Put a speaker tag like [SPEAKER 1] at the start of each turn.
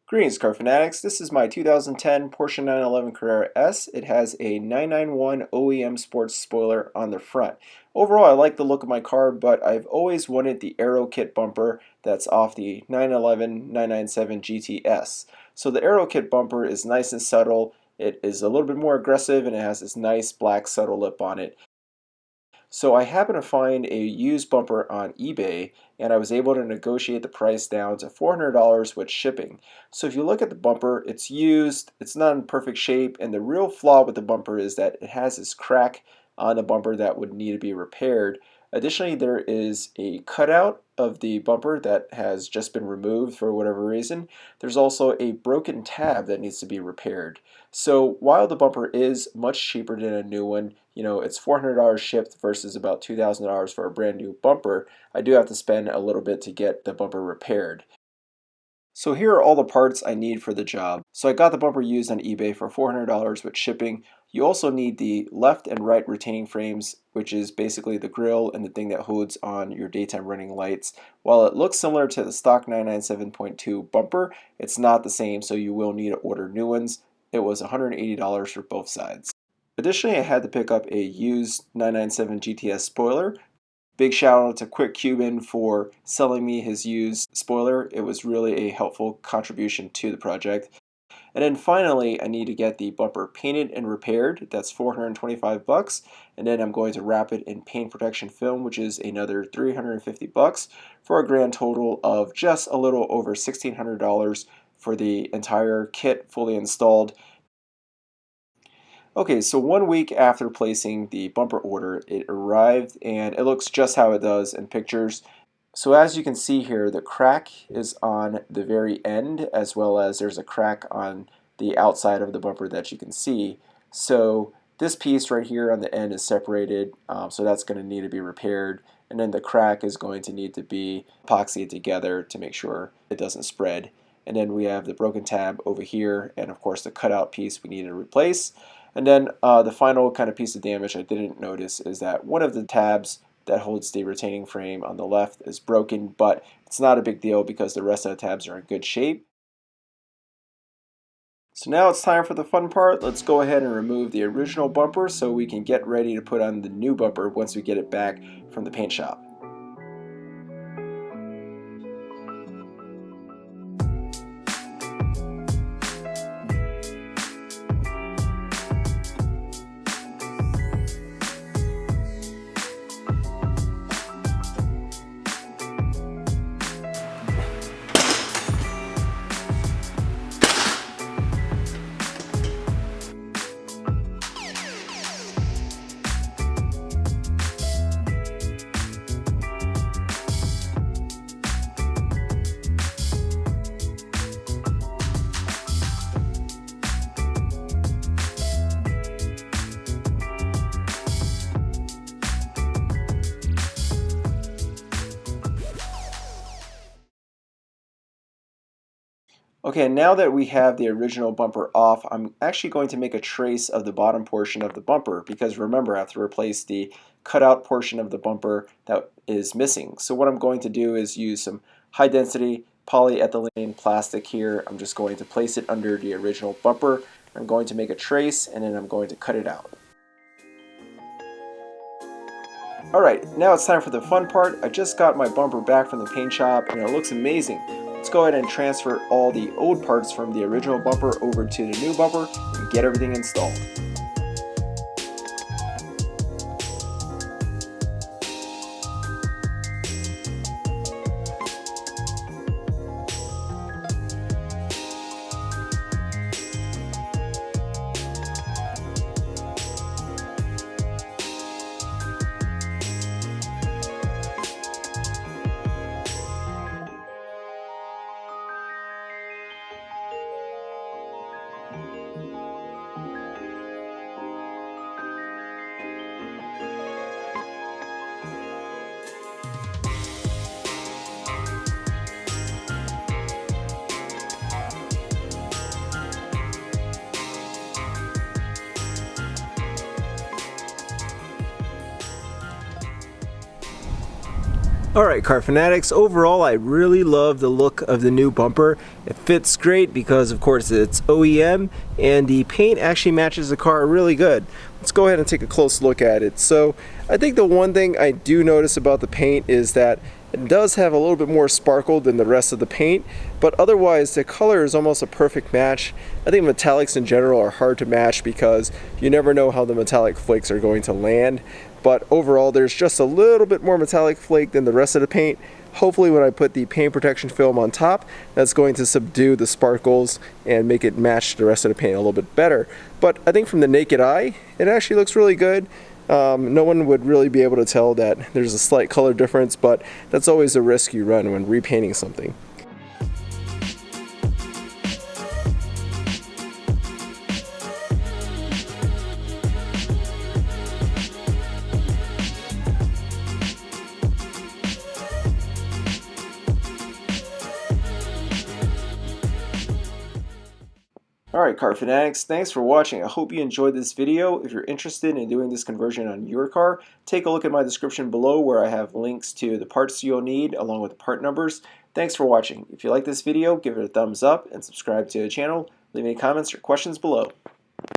[SPEAKER 1] Greetings, car fanatics. This is my 2010 Porsche 911 Carrera S. It has a 991 OEM sports spoiler on the front. Overall, I like the look of my car, but I've always wanted the Aero kit bumper that's off the 911 997 GTS. So the Aero kit bumper is nice and subtle. It is a little bit more aggressive and it has this nice black subtle lip on it. So I happened to find a used bumper on eBay and I was able to negotiate the price down to $400 with shipping. So if you look at the bumper, it's used, it's not in perfect shape, and the real flaw with the bumper is that it has this crack on the bumper that would need to be repaired. Additionally, there is a cutout of the bumper that has just been removed for whatever reason. There's also a broken tab that needs to be repaired. So while the bumper is much cheaper than a new one, it's $400 shipped versus about $2,000 for a brand new bumper, I do have to spend a little bit to get the bumper repaired. So here are all the parts I need for the job. So I got the bumper used on eBay for $400 with shipping. You also need the left and right retaining frames, which is basically the grille and the thing that holds on your daytime running lights. While it looks similar to the stock 997.2 bumper, it's not the same, so you will need to order new ones. It was $180 for both sides. Additionally, I had to pick up a used 997 GTS spoiler. Big shout out to Quick Cuban for selling me his used spoiler. It was really a helpful contribution to the project. And then finally, I need to get the bumper painted and repaired. That's $425. And then I'm going to wrap it in paint protection film, which is another $350 for a grand total of just a little over $1,600 for the entire kit fully installed. Okay, so 1 week after placing the bumper order, it arrived and it looks just how it does in pictures. So as you can see here, the crack is on the very end, as well as there's a crack on the outside of the bumper that you can see. So this piece right here on the end is separated, so that's going to need to be repaired. And then the crack is going to need to be epoxied together to make sure it doesn't spread. And then we have the broken tab over here, and of course the cutout piece we need to replace. And then the final kind of piece of damage I didn't notice is that one of the tabs that holds the retaining frame on the left is broken, but it's not a big deal because the rest of the tabs are in good shape. So now it's time for the fun part. Let's go ahead and remove the original bumper so we can get ready to put on the new bumper once we get it back from the paint shop. Okay, now that we have the original bumper off, I'm actually going to make a trace of the bottom portion of the bumper because remember, I have to replace the cutout portion of the bumper that is missing. So what I'm going to do is use some high density polyethylene plastic here. I'm just going to place it under the original bumper. I'm going to make a trace and then I'm going to cut it out. Alright, now it's time for the fun part. I just got my bumper back from the paint shop and it looks amazing. Let's go ahead and transfer all the old parts from the original bumper over to the new bumper and get everything installed. Alright, car fanatics, overall I really love the look of the new bumper. It fits great because of course it's OEM and the paint actually matches the car really good. Let's go ahead and take a close look at it. So I think the one thing I do notice about the paint is that it does have a little bit more sparkle than the rest of the paint, but otherwise the color is almost a perfect match. I think metallics in general are hard to match because you never know how the metallic flakes are going to land. But overall there's just a little bit more metallic flake than the rest of the paint. Hopefully when I put the paint protection film on top, that's going to subdue the sparkles and make it match the rest of the paint a little bit better. But I think from the naked eye, it actually looks really good. No one would really be able to tell that there's a slight color difference, but that's always a risk you run when repainting something. Alright, car fanatics, thanks for watching. I hope you enjoyed this video. If you're interested in doing this conversion on your car, take a look at my description below where I have links to the parts you'll need along with the part numbers. Thanks for watching. If you like this video, give it a thumbs up and subscribe to the channel. Leave any comments or questions below.